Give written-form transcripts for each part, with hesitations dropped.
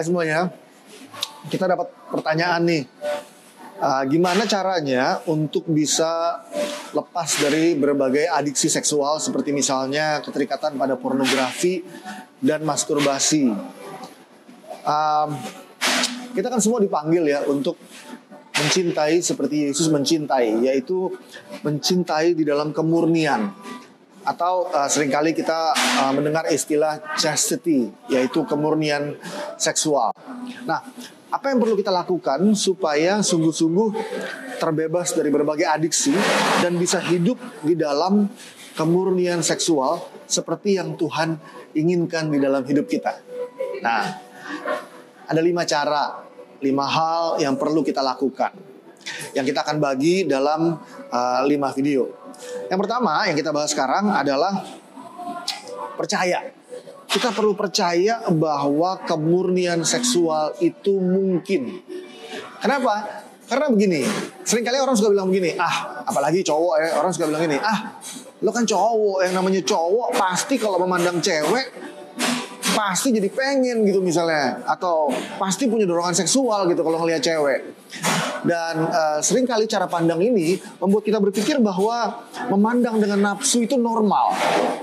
Hai semuanya, kita dapat pertanyaan nih. Gimana caranya untuk bisa lepas dari berbagai adiksi seksual seperti misalnya keterikatan pada pornografi dan masturbasi. Kita kan semua dipanggil ya untuk mencintai seperti Yesus mencintai, yaitu mencintai di dalam kemurnian. Atau seringkali kita mendengar istilah chastity, yaitu kemurnian seksual. Nah, apa yang perlu kita lakukan supaya sungguh-sungguh terbebas dari berbagai adiksi dan bisa hidup di dalam kemurnian seksual seperti yang Tuhan inginkan di dalam hidup kita? Nah, ada 5 cara, 5 hal yang perlu kita lakukan, yang kita akan bagi dalam 5 video. Yang pertama yang kita bahas sekarang adalah percaya. Kita perlu percaya bahwa kemurnian seksual itu mungkin. Kenapa? Karena begini, seringkali orang suka bilang begini, apalagi cowok ya, orang suka bilang gini, lo kan cowok, yang namanya cowok pasti kalau memandang cewek pasti jadi pengen gitu misalnya, atau pasti punya dorongan seksual gitu kalau ngelihat cewek. Dan seringkali cara pandang ini membuat kita berpikir bahwa memandang dengan nafsu itu normal.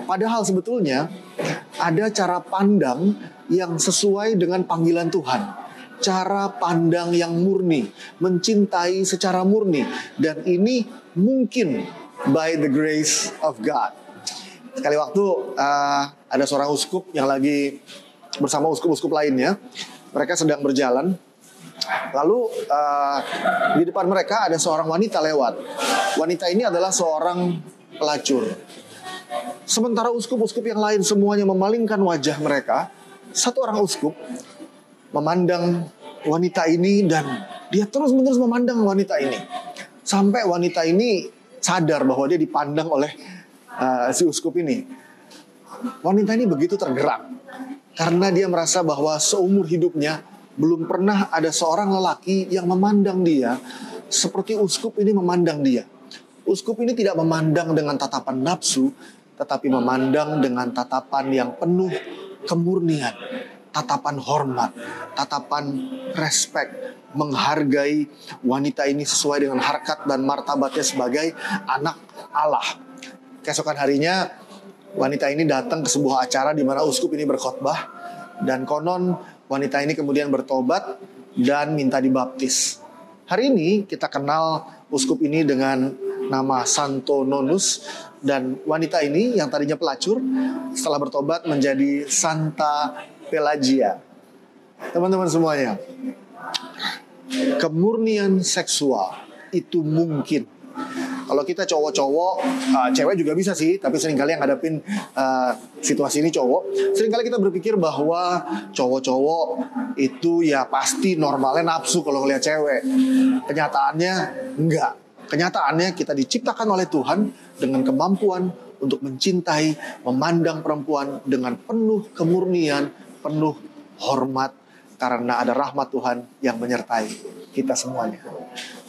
Padahal sebetulnya ada cara pandang yang sesuai dengan panggilan Tuhan. Cara pandang yang murni, mencintai secara murni. Dan ini mungkin by the grace of God. Sekali waktu ada seorang uskup yang lagi bersama uskup-uskup lainnya. Mereka sedang berjalan. Lalu di depan mereka ada seorang wanita lewat. Wanita ini adalah seorang pelacur. Sementara uskup-uskup yang lain semuanya memalingkan wajah mereka, satu orang uskup memandang wanita ini dan dia terus-menerus memandang wanita ini. Sampai wanita ini sadar bahwa dia dipandang oleh si uskup ini. Wanita ini begitu tergerak karena dia merasa bahwa seumur hidupnya belum pernah ada seorang lelaki yang memandang dia seperti uskup ini memandang dia. Uskup ini tidak memandang dengan tatapan nafsu, tetapi memandang dengan tatapan yang penuh kemurnian, tatapan hormat, tatapan respect, menghargai wanita ini sesuai dengan harkat dan martabatnya sebagai anak Allah. Keesokan harinya wanita ini datang ke sebuah acara di mana uskup ini berkhotbah, dan konon wanita ini kemudian bertobat dan minta dibaptis. Hari ini kita kenal uskup ini dengan nama Santo Nonus, dan wanita ini yang tadinya pelacur setelah bertobat menjadi Santa Pelagia. Teman-teman semuanya, kemurnian seksual itu mungkin. Kalau kita cowok-cowok, cewek juga bisa sih, tapi seringkali yang ngadepin situasi ini cowok. Seringkali kita berpikir bahwa cowok-cowok itu ya pasti normalnya nafsu kalau ngeliat cewek. Kenyataannya enggak. Kenyataannya kita diciptakan oleh Tuhan dengan kemampuan untuk mencintai, memandang perempuan dengan penuh kemurnian, penuh hormat, karena ada rahmat Tuhan yang menyertai kita semuanya.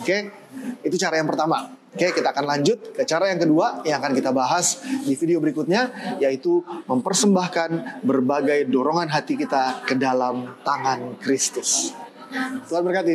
Oke, itu cara yang pertama. Oke, kita akan lanjut ke cara yang kedua yang akan kita bahas di video berikutnya, yaitu mempersembahkan berbagai dorongan hati kita ke dalam tangan Kristus. Tuhan berkati.